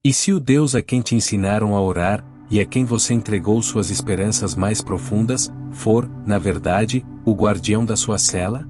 E se o Deus a quem te ensinaram a orar, e a quem você entregou suas esperanças mais profundas, for, na verdade, o guardião da sua cela?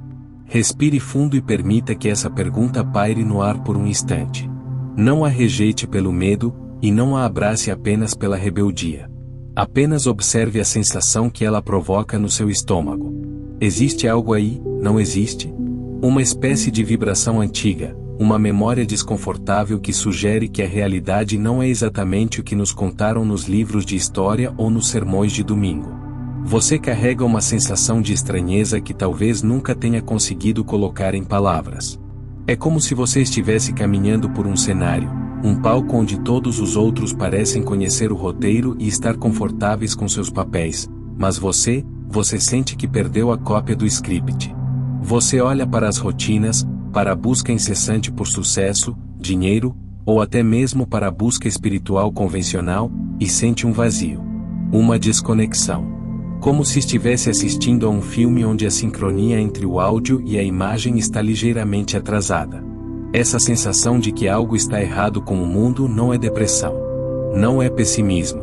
Respire fundo e permita que essa pergunta paire no ar por um instante. Não a rejeite pelo medo, e não a abrace apenas pela rebeldia. Apenas observe a sensação que ela provoca no seu estômago. Existe algo aí, não existe? Uma espécie de vibração antiga, uma memória desconfortável que sugere que a realidade não é exatamente o que nos contaram nos livros de história ou nos sermões de domingo. Você carrega uma sensação de estranheza que talvez nunca tenha conseguido colocar em palavras. É como se você estivesse caminhando por um cenário, um palco onde todos os outros parecem conhecer o roteiro e estar confortáveis com seus papéis, mas você sente que perdeu a cópia do script. Você olha para as rotinas, para a busca incessante por sucesso, dinheiro, ou até mesmo para a busca espiritual convencional, e sente um vazio. Uma desconexão. Como se estivesse assistindo a um filme onde a sincronia entre o áudio e a imagem está ligeiramente atrasada. Essa sensação de que algo está errado com o mundo não é depressão. Não é pessimismo.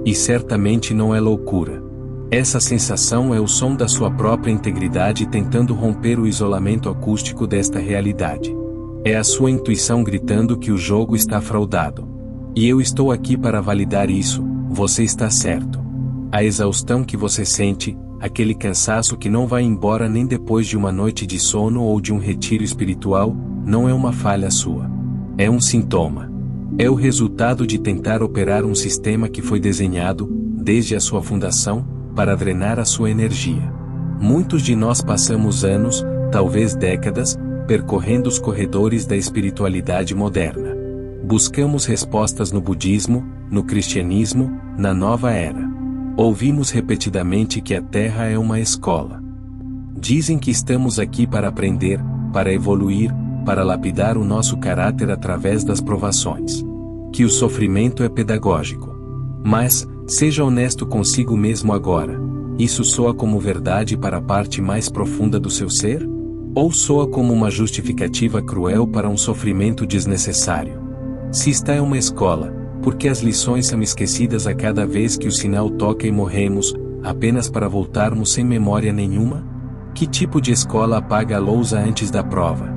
E certamente não é loucura. Essa sensação é o som da sua própria integridade tentando romper o isolamento acústico desta realidade. É a sua intuição gritando que o jogo está fraudado. E eu estou aqui para validar isso, você está certo. A exaustão que você sente, aquele cansaço que não vai embora nem depois de uma noite de sono ou de um retiro espiritual, não é uma falha sua. É um sintoma. É o resultado de tentar operar um sistema que foi desenhado, desde a sua fundação, para drenar a sua energia. Muitos de nós passamos anos, talvez décadas, percorrendo os corredores da espiritualidade moderna. Buscamos respostas no budismo, no cristianismo, na nova era. Ouvimos repetidamente que a Terra é uma escola. Dizem que estamos aqui para aprender, para evoluir, para lapidar o nosso caráter através das provações. Que o sofrimento é pedagógico. Mas, seja honesto consigo mesmo agora. Isso soa como verdade para a parte mais profunda do seu ser? Ou soa como uma justificativa cruel para um sofrimento desnecessário? Se está em uma escola, por que as lições são esquecidas a cada vez que o sinal toca e morremos, apenas para voltarmos sem memória nenhuma? Que tipo de escola apaga a lousa antes da prova?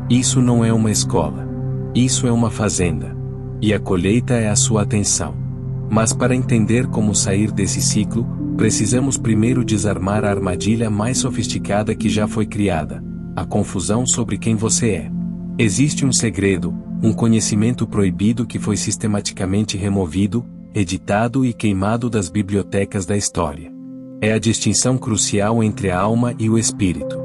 Isso não é uma escola. Isso é uma fazenda. E a colheita é a sua atenção. Mas para entender como sair desse ciclo, precisamos primeiro desarmar a armadilha mais sofisticada que já foi criada: a confusão sobre quem você é. Existe um segredo, um conhecimento proibido que foi sistematicamente removido, editado e queimado das bibliotecas da história. É a distinção crucial entre a alma e o espírito.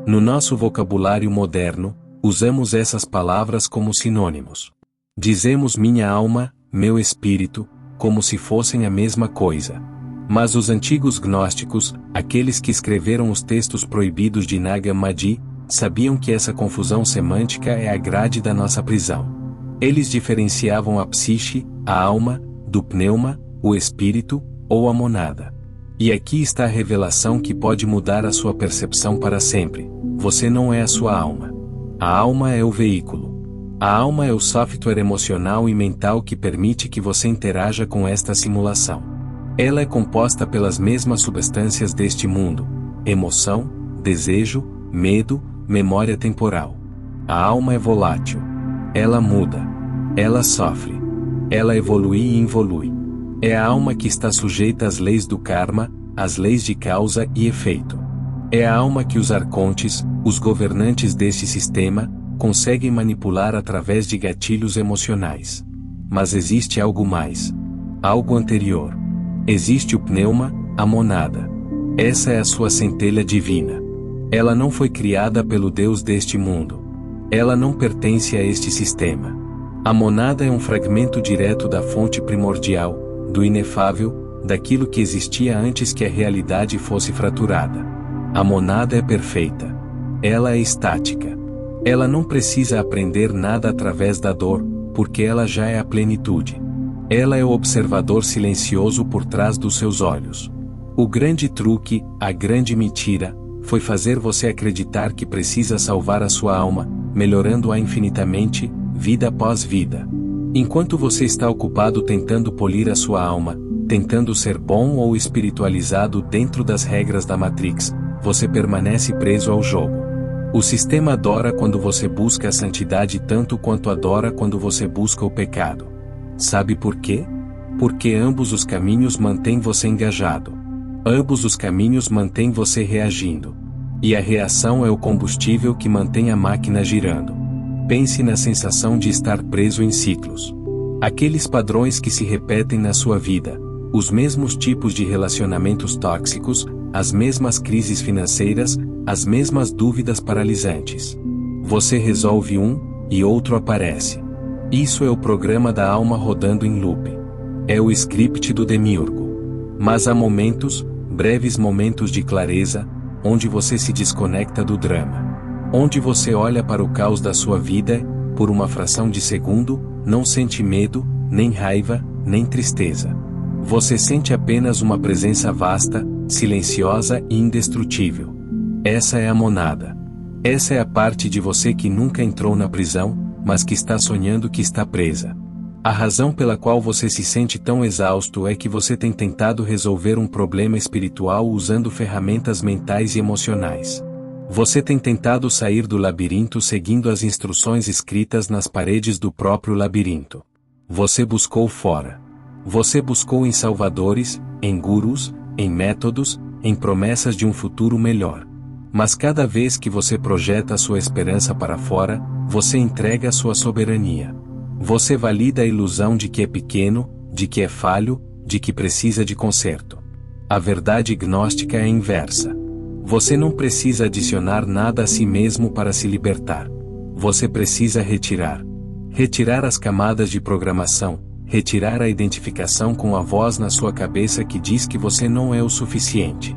No nosso vocabulário moderno, usamos essas palavras como sinônimos. Dizemos minha alma, meu espírito, como se fossem a mesma coisa. Mas os antigos gnósticos, aqueles que escreveram os textos proibidos de Nag Hammadi, sabiam que essa confusão semântica é a grade da nossa prisão. Eles diferenciavam a psiche, a alma, do pneuma, o espírito, ou a monada. E aqui está a revelação que pode mudar a sua percepção para sempre: você não é a sua alma. A alma é o veículo. A alma é o software emocional e mental que permite que você interaja com esta simulação. Ela é composta pelas mesmas substâncias deste mundo: emoção, desejo, medo, memória temporal. A alma é volátil. Ela muda. Ela sofre. Ela evolui e involui. É a alma que está sujeita às leis do karma, às leis de causa e efeito. É a alma que os arcontes, os governantes deste sistema, conseguem manipular através de gatilhos emocionais. Mas existe algo mais. Algo anterior. Existe o pneuma, a monada. Essa é a sua centelha divina. Ela não foi criada pelo Deus deste mundo. Ela não pertence a este sistema. A monada é um fragmento direto da fonte primordial, do inefável, daquilo que existia antes que a realidade fosse fraturada. A monada é perfeita. Ela é estática. Ela não precisa aprender nada através da dor, porque ela já é a plenitude. Ela é o observador silencioso por trás dos seus olhos. O grande truque, a grande mentira, foi fazer você acreditar que precisa salvar a sua alma, melhorando-a infinitamente, vida após vida. Enquanto você está ocupado tentando polir a sua alma, tentando ser bom ou espiritualizado dentro das regras da Matrix, você permanece preso ao jogo. O sistema adora quando você busca a santidade tanto quanto adora quando você busca o pecado. Sabe por quê? Porque ambos os caminhos mantêm você engajado. Ambos os caminhos mantêm você reagindo. E a reação é o combustível que mantém a máquina girando. Pense na sensação de estar preso em ciclos. Aqueles padrões que se repetem na sua vida, os mesmos tipos de relacionamentos tóxicos, as mesmas crises financeiras, as mesmas dúvidas paralisantes. Você resolve um, e outro aparece. Isso é o programa da alma rodando em loop. É o script do demiurgo. Mas há momentos, breves momentos de clareza, onde você se desconecta do drama. Onde você olha para o caos da sua vida, por uma fração de segundo, não sente medo, nem raiva, nem tristeza. Você sente apenas uma presença vasta, silenciosa e indestrutível. Essa é a monada. Essa é a parte de você que nunca entrou na prisão, mas que está sonhando que está presa. A razão pela qual você se sente tão exausto é que você tem tentado resolver um problema espiritual usando ferramentas mentais e emocionais. Você tem tentado sair do labirinto seguindo as instruções escritas nas paredes do próprio labirinto. Você buscou fora. Você buscou em salvadores, em gurus, em métodos, em promessas de um futuro melhor. Mas cada vez que você projeta a sua esperança para fora, você entrega a sua soberania. Você valida a ilusão de que é pequeno, de que é falho, de que precisa de conserto. A verdade gnóstica é inversa. Você não precisa adicionar nada a si mesmo para se libertar. Você precisa retirar. Retirar as camadas de programação, retirar a identificação com a voz na sua cabeça que diz que você não é o suficiente.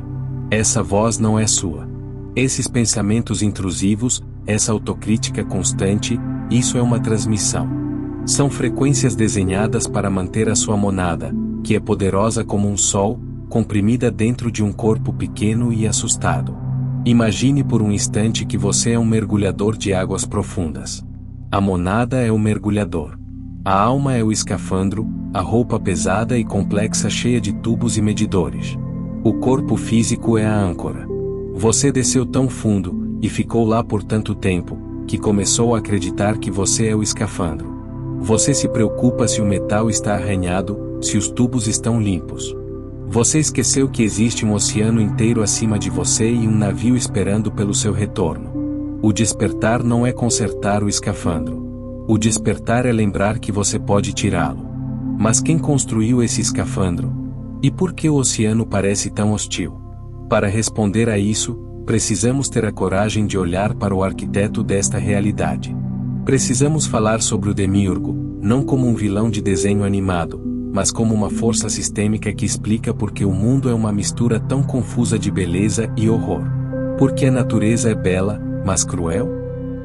Essa voz não é sua. Esses pensamentos intrusivos, essa autocrítica constante, isso é uma transmissão. São frequências desenhadas para manter a sua monada, que é poderosa como um sol, comprimida dentro de um corpo pequeno e assustado. Imagine por um instante que você é um mergulhador de águas profundas. A monada é o mergulhador. A alma é o escafandro, a roupa pesada e complexa cheia de tubos e medidores. O corpo físico é a âncora. Você desceu tão fundo, e ficou lá por tanto tempo, que começou a acreditar que você é o escafandro. Você se preocupa se o metal está arranhado, se os tubos estão limpos. Você esqueceu que existe um oceano inteiro acima de você e um navio esperando pelo seu retorno. O despertar não é consertar o escafandro. O despertar é lembrar que você pode tirá-lo. Mas quem construiu esse escafandro? E por que o oceano parece tão hostil? Para responder a isso, precisamos ter a coragem de olhar para o arquiteto desta realidade. Precisamos falar sobre o demiurgo, não como um vilão de desenho animado, mas como uma força sistêmica que explica por que o mundo é uma mistura tão confusa de beleza e horror. Porque a natureza é bela, mas cruel?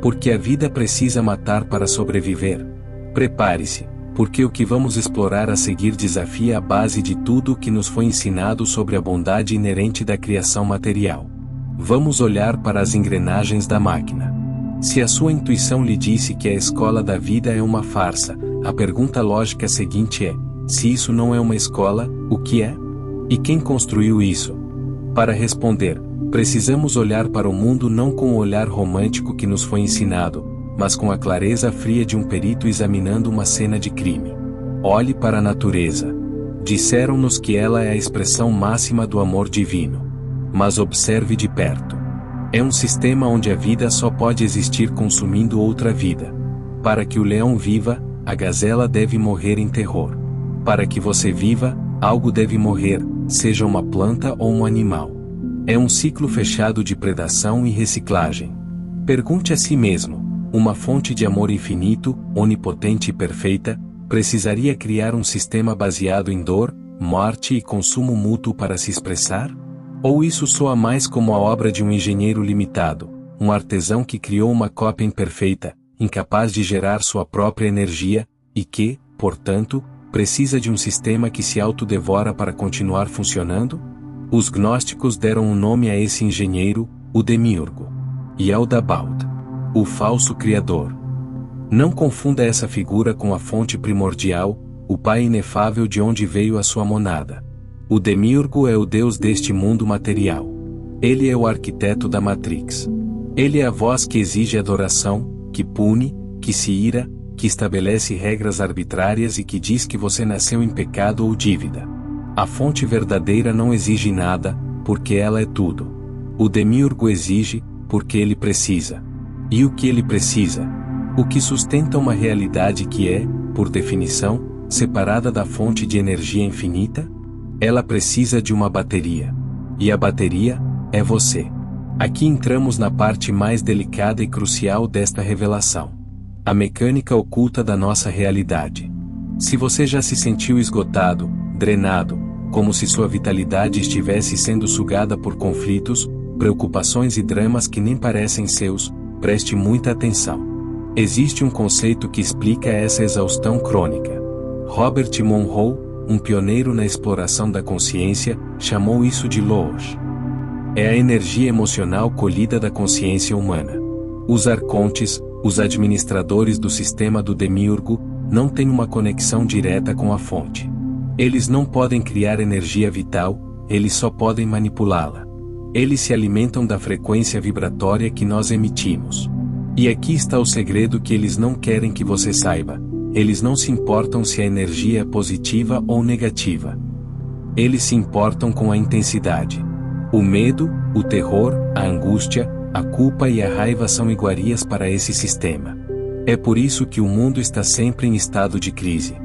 Porque a vida precisa matar para sobreviver? Prepare-se, porque o que vamos explorar a seguir desafia a base de tudo o que nos foi ensinado sobre a bondade inerente da criação material. Vamos olhar para as engrenagens da máquina. Se a sua intuição lhe disse que a escola da vida é uma farsa, a pergunta lógica seguinte é: se isso não é uma escola, o que é? E quem construiu isso? Para responder, precisamos olhar para o mundo não com o olhar romântico que nos foi ensinado, mas com a clareza fria de um perito examinando uma cena de crime. Olhe para a natureza. Disseram-nos que ela é a expressão máxima do amor divino. Mas observe de perto. É um sistema onde a vida só pode existir consumindo outra vida. Para que o leão viva, a gazela deve morrer em terror. Para que você viva, algo deve morrer, seja uma planta ou um animal. É um ciclo fechado de predação e reciclagem. Pergunte a si mesmo: uma fonte de amor infinito, onipotente e perfeita, precisaria criar um sistema baseado em dor, morte e consumo mútuo para se expressar? Ou isso soa mais como a obra de um engenheiro limitado, um artesão que criou uma cópia imperfeita, incapaz de gerar sua própria energia, e que, portanto, precisa de um sistema que se autodevora para continuar funcionando? Os gnósticos deram um nome a esse engenheiro, o demiurgo. Yaldabaoth, o falso criador. Não confunda essa figura com a fonte primordial, o Pai inefável de onde veio a sua monada. O Demiurgo é o Deus deste mundo material. Ele é o arquiteto da Matrix. Ele é a voz que exige adoração, que pune, que se ira, que estabelece regras arbitrárias e que diz que você nasceu em pecado ou dívida. A fonte verdadeira não exige nada, porque ela é tudo. O Demiurgo exige, porque ele precisa. E o que ele precisa? O que sustenta uma realidade que é, por definição, separada da fonte de energia infinita? Ela precisa de uma bateria. E a bateria é você. Aqui entramos na parte mais delicada e crucial desta revelação. A mecânica oculta da nossa realidade. Se você já se sentiu esgotado, drenado, como se sua vitalidade estivesse sendo sugada por conflitos, preocupações e dramas que nem parecem seus, preste muita atenção. Existe um conceito que explica essa exaustão crônica. Robert Monroe, um pioneiro na exploração da consciência, chamou isso de loosh. É a energia emocional colhida da consciência humana. Os arcontes, os administradores do sistema do Demiurgo, não têm uma conexão direta com a fonte. Eles não podem criar energia vital, eles só podem manipulá-la. Eles se alimentam da frequência vibratória que nós emitimos. E aqui está o segredo que eles não querem que você saiba. Eles não se importam se a energia é positiva ou negativa. Eles se importam com a intensidade. O medo, o terror, a angústia, a culpa e a raiva são iguarias para esse sistema. É por isso que o mundo está sempre em estado de crise.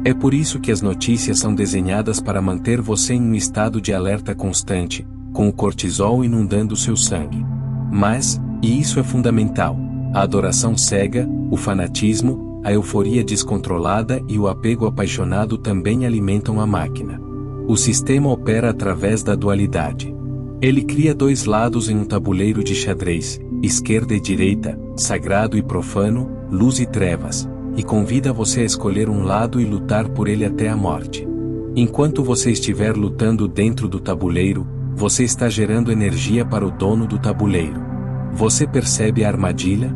É por isso que as notícias são desenhadas para manter você em um estado de alerta constante, com o cortisol inundando seu sangue. Mas, e isso é fundamental, a adoração cega, o fanatismo, a euforia descontrolada e o apego apaixonado também alimentam a máquina. O sistema opera através da dualidade. Ele cria dois lados em um tabuleiro de xadrez, esquerda e direita, sagrado e profano, luz e trevas, e convida você a escolher um lado e lutar por ele até a morte. Enquanto você estiver lutando dentro do tabuleiro, você está gerando energia para o dono do tabuleiro. Você percebe a armadilha?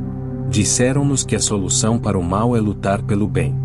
Disseram-nos que a solução para o mal é lutar pelo bem.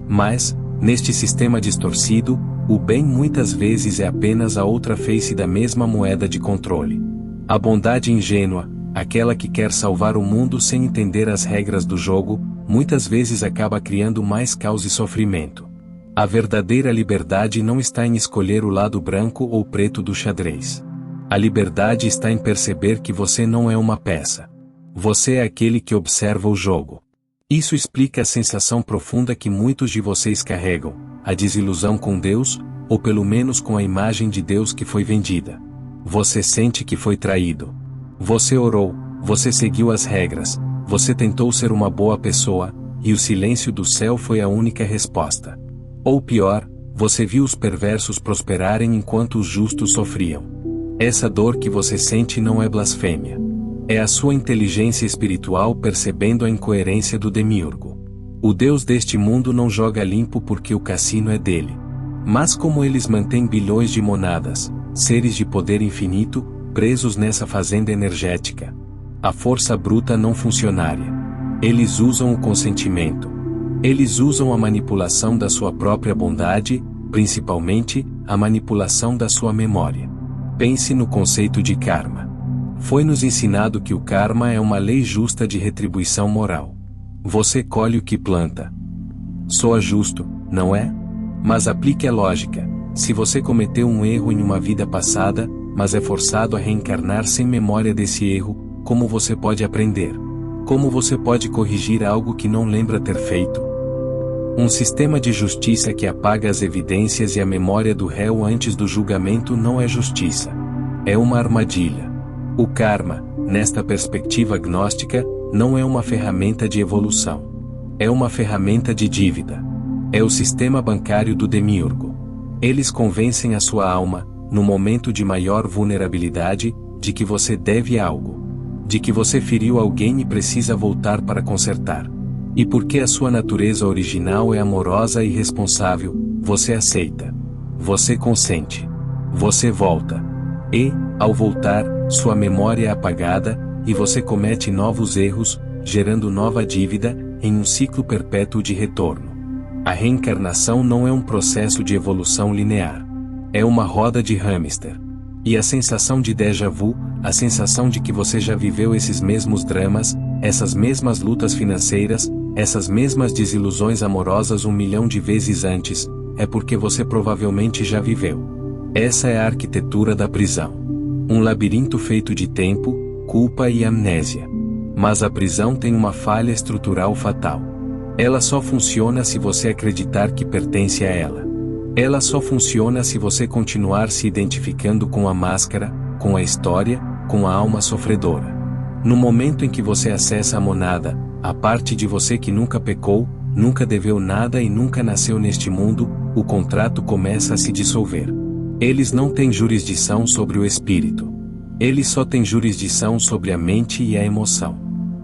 Mas, neste sistema distorcido, o bem muitas vezes é apenas a outra face da mesma moeda de controle. A bondade ingênua, aquela que quer salvar o mundo sem entender as regras do jogo, muitas vezes acaba criando mais caos e sofrimento. A verdadeira liberdade não está em escolher o lado branco ou preto do xadrez. A liberdade está em perceber que você não é uma peça. Você é aquele que observa o jogo. Isso explica a sensação profunda que muitos de vocês carregam, a desilusão com Deus, ou pelo menos com a imagem de Deus que foi vendida. Você sente que foi traído. Você orou, você seguiu as regras, você tentou ser uma boa pessoa, e o silêncio do céu foi a única resposta. Ou pior, você viu os perversos prosperarem enquanto os justos sofriam. Essa dor que você sente não é blasfêmia. É a sua inteligência espiritual percebendo a incoerência do Demiurgo. O Deus deste mundo não joga limpo porque o cassino é dele. Mas como eles mantêm bilhões de monadas, seres de poder infinito, presos nessa fazenda energética. A força bruta não funcionária. Eles usam o consentimento. Eles usam a manipulação da sua própria bondade, principalmente, a manipulação da sua memória. Pense no conceito de karma. Foi-nos ensinado que o karma é uma lei justa de retribuição moral. Você colhe o que planta. Soa justo, não é? Mas aplique a lógica. Se você cometeu um erro em uma vida passada, mas é forçado a reencarnar sem memória desse erro, como você pode aprender? Como você pode corrigir algo que não lembra ter feito? Um sistema de justiça que apaga as evidências e a memória do réu antes do julgamento não é justiça. É uma armadilha. O karma, nesta perspectiva gnóstica, não é uma ferramenta de evolução. É uma ferramenta de dívida. É o sistema bancário do Demiurgo. Eles convencem a sua alma, no momento de maior vulnerabilidade, de que você deve algo. De que você feriu alguém e precisa voltar para consertar. E porque a sua natureza original é amorosa e responsável, você aceita. Você consente. Você volta. E, ao voltar, sua memória é apagada, e você comete novos erros, gerando nova dívida, em um ciclo perpétuo de retorno. A reencarnação não é um processo de evolução linear. É uma roda de hamster. E a sensação de déjà vu, a sensação de que você já viveu esses mesmos dramas, essas mesmas lutas financeiras, essas mesmas desilusões amorosas 1 milhão de vezes antes, é porque você provavelmente já viveu. Essa é a arquitetura da prisão. Um labirinto feito de tempo, culpa e amnésia. Mas a prisão tem uma falha estrutural fatal. Ela só funciona se você acreditar que pertence a ela. Ela só funciona se você continuar se identificando com a máscara, com a história, com a alma sofredora. No momento em que você acessa a monada, a parte de você que nunca pecou, nunca deveu nada e nunca nasceu neste mundo, o contrato começa a se dissolver. Eles não têm jurisdição sobre o espírito. Eles só têm jurisdição sobre a mente e a emoção.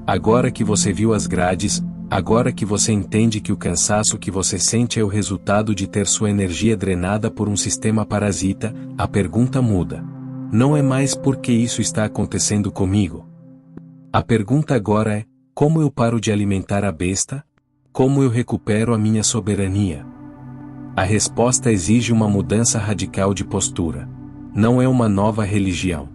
Agora que você viu as grades, agora que você entende que o cansaço que você sente é o resultado de ter sua energia drenada por um sistema parasita, a pergunta muda. Não é mais por que isso está acontecendo comigo. A pergunta agora é: como eu paro de alimentar a besta? Como eu recupero a minha soberania? A resposta exige uma mudança radical de postura. Não é uma nova religião.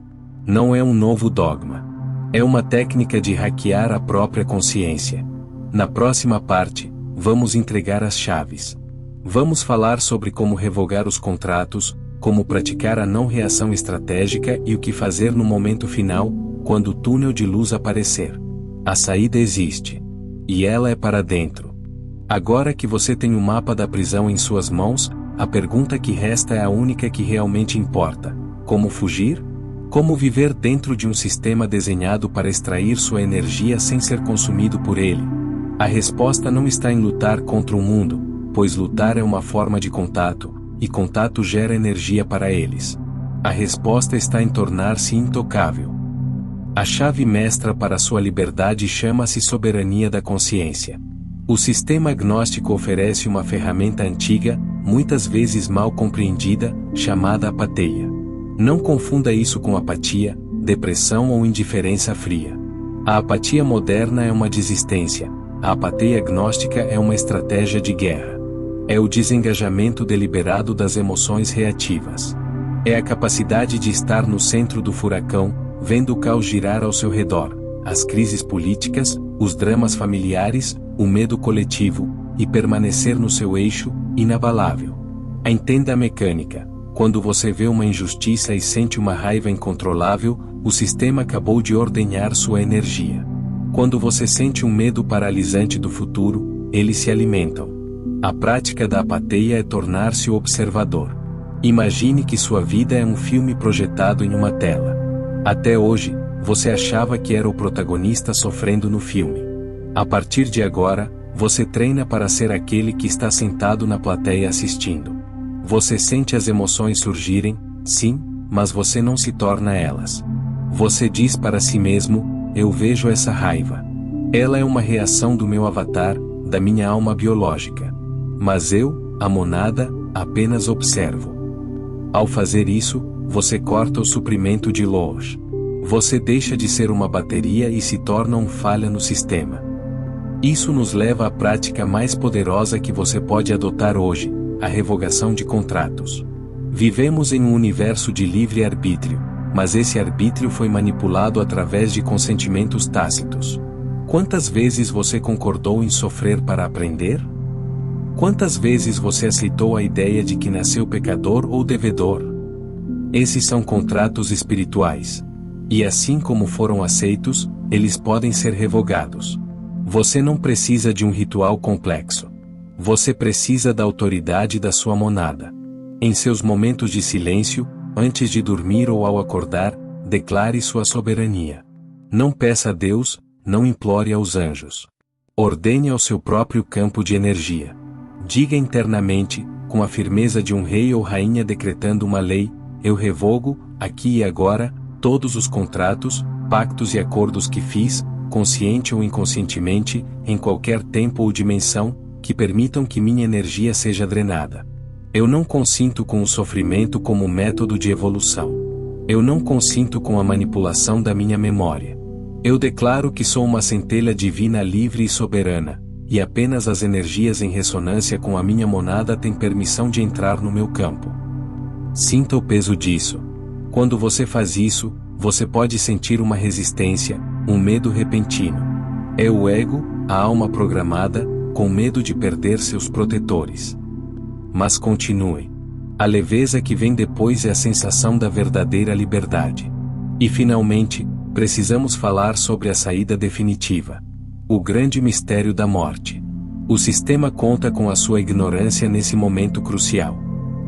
Não é um novo dogma. É uma técnica de hackear a própria consciência. Na próxima parte, vamos entregar as chaves. Vamos falar sobre como revogar os contratos, como praticar a não reação estratégica e o que fazer no momento final, quando o túnel de luz aparecer. A saída existe. E ela é para dentro. Agora que você tem o mapa da prisão em suas mãos, a pergunta que resta é a única que realmente importa: como fugir? Como viver dentro de um sistema desenhado para extrair sua energia sem ser consumido por ele? A resposta não está em lutar contra o mundo, pois lutar é uma forma de contato, e contato gera energia para eles. A resposta está em tornar-se intocável. A chave mestra para sua liberdade chama-se soberania da consciência. O sistema agnóstico oferece uma ferramenta antiga, muitas vezes mal compreendida, chamada apatia. Não confunda isso com apatia, depressão ou indiferença fria. A apatia moderna é uma desistência, a apatia agnóstica é uma estratégia de guerra. É o desengajamento deliberado das emoções reativas. É a capacidade de estar no centro do furacão, vendo o caos girar ao seu redor, as crises políticas, os dramas familiares, o medo coletivo, e permanecer no seu eixo, inabalável. Entenda a mecânica. Quando você vê uma injustiça e sente uma raiva incontrolável, o sistema acabou de ordenhar sua energia. Quando você sente um medo paralisante do futuro, eles se alimentam. A prática da apatia é tornar-se o observador. Imagine que sua vida é um filme projetado em uma tela. Até hoje, você achava que era o protagonista sofrendo no filme. A partir de agora, você treina para ser aquele que está sentado na plateia assistindo. Você sente as emoções surgirem, sim, mas você não se torna elas. Você diz para si mesmo: eu vejo essa raiva. Ela é uma reação do meu avatar, da minha alma biológica. Mas eu, a monada, apenas observo. Ao fazer isso, você corta o suprimento de luz. Você deixa de ser uma bateria e se torna um falha no sistema. Isso nos leva à prática mais poderosa que você pode adotar hoje: a revogação de contratos. Vivemos em um universo de livre arbítrio, mas esse arbítrio foi manipulado através de consentimentos tácitos. Quantas vezes você concordou em sofrer para aprender? Quantas vezes você aceitou a ideia de que nasceu pecador ou devedor? Esses são contratos espirituais. E assim como foram aceitos, eles podem ser revogados. Você não precisa de um ritual complexo. Você precisa da autoridade da sua monada. Em seus momentos de silêncio, antes de dormir ou ao acordar, declare sua soberania. Não peça a Deus, não implore aos anjos. Ordene ao seu próprio campo de energia. Diga internamente, com a firmeza de um rei ou rainha decretando uma lei: eu revogo, aqui e agora, todos os contratos, pactos e acordos que fiz, consciente ou inconscientemente, em qualquer tempo ou dimensão, que permitam que minha energia seja drenada. Eu não consinto com o sofrimento como método de evolução. Eu não consinto com a manipulação da minha memória. Eu declaro que sou uma centelha divina livre e soberana, e apenas as energias em ressonância com a minha monada têm permissão de entrar no meu campo. Sinta o peso disso. Quando você faz isso, você pode sentir uma resistência, um medo repentino. É o ego, a alma programada, com medo de perder seus protetores. Mas continue. A leveza que vem depois é a sensação da verdadeira liberdade. E finalmente, precisamos falar sobre a saída definitiva. O grande mistério da morte. O sistema conta com a sua ignorância nesse momento crucial.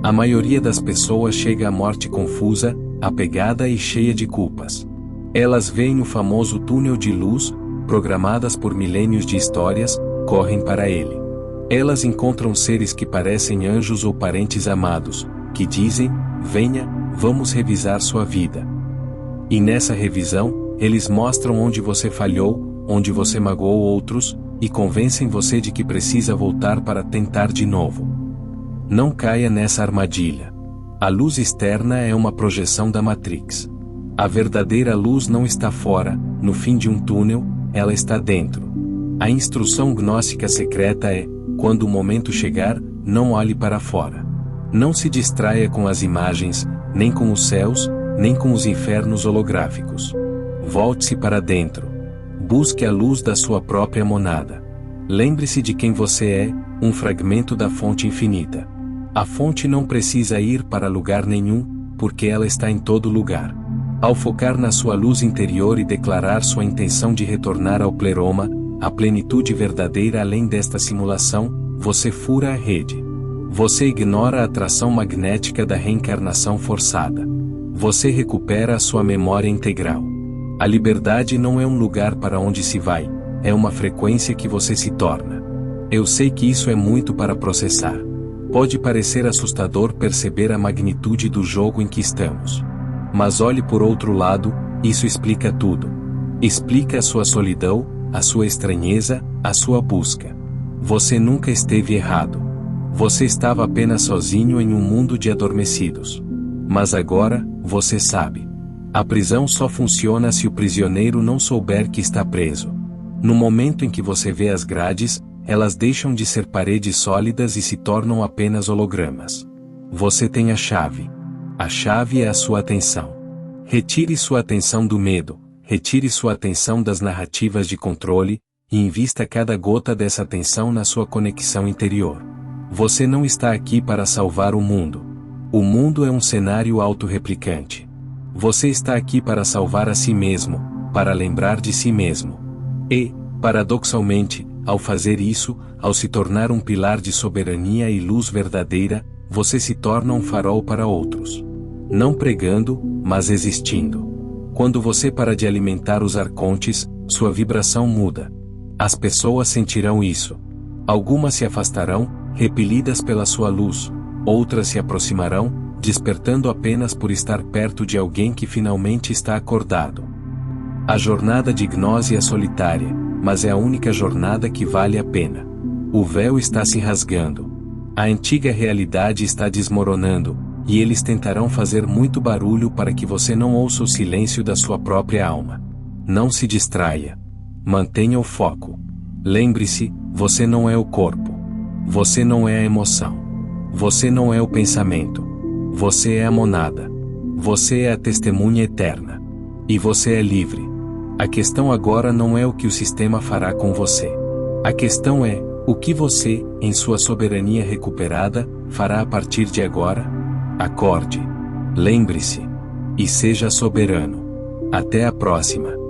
A maioria das pessoas chega à morte confusa, apegada e cheia de culpas. Elas veem o famoso túnel de luz, programadas por milênios de histórias, correm para ele. Elas encontram seres que parecem anjos ou parentes amados, que dizem: venha, vamos revisar sua vida. E nessa revisão, eles mostram onde você falhou, onde você magoou outros, e convencem você de que precisa voltar para tentar de novo. Não caia nessa armadilha. A luz externa é uma projeção da Matrix. A verdadeira luz não está fora, no fim de um túnel, ela está dentro. A instrução gnóstica secreta é: quando o momento chegar, não olhe para fora. Não se distraia com as imagens, nem com os céus, nem com os infernos holográficos. Volte-se para dentro. Busque a luz da sua própria monada. Lembre-se de quem você é, um fragmento da fonte infinita. A fonte não precisa ir para lugar nenhum, porque ela está em todo lugar. Ao focar na sua luz interior e declarar sua intenção de retornar ao pleroma, a plenitude verdadeira além desta simulação, você fura a rede. Você ignora a atração magnética da reencarnação forçada. Você recupera a sua memória integral. A liberdade não é um lugar para onde se vai, é uma frequência que você se torna. Eu sei que isso é muito para processar. Pode parecer assustador perceber a magnitude do jogo em que estamos. Mas olhe por outro lado, isso explica tudo. Explica a sua solidão, a sua estranheza, a sua busca. Você nunca esteve errado. Você estava apenas sozinho em um mundo de adormecidos. Mas agora, você sabe. A prisão só funciona se o prisioneiro não souber que está preso. No momento em que você vê as grades, elas deixam de ser paredes sólidas e se tornam apenas hologramas. Você tem a chave. A chave é a sua atenção. Retire sua atenção do medo, retire sua atenção das narrativas de controle, e invista cada gota dessa atenção na sua conexão interior. Você não está aqui para salvar o mundo. O mundo é um cenário autorreplicante. Você está aqui para salvar a si mesmo, para lembrar de si mesmo. E, paradoxalmente, ao fazer isso, ao se tornar um pilar de soberania e luz verdadeira, você se torna um farol para outros. Não pregando, mas existindo. Quando você para de alimentar os arcontes, sua vibração muda. As pessoas sentirão isso. Algumas se afastarão, repelidas pela sua luz, outras se aproximarão, despertando apenas por estar perto de alguém que finalmente está acordado. A jornada de gnose é solitária, mas é a única jornada que vale a pena. O véu está se rasgando. A antiga realidade está desmoronando, e eles tentarão fazer muito barulho para que você não ouça o silêncio da sua própria alma. Não se distraia. Mantenha o foco. Lembre-se, você não é o corpo. Você não é a emoção. Você não é o pensamento. Você é a monada. Você é a testemunha eterna. E você é livre. A questão agora não é o que o sistema fará com você. A questão é, o que você, em sua soberania recuperada, fará a partir de agora? Acorde. Lembre-se. E seja soberano. Até a próxima.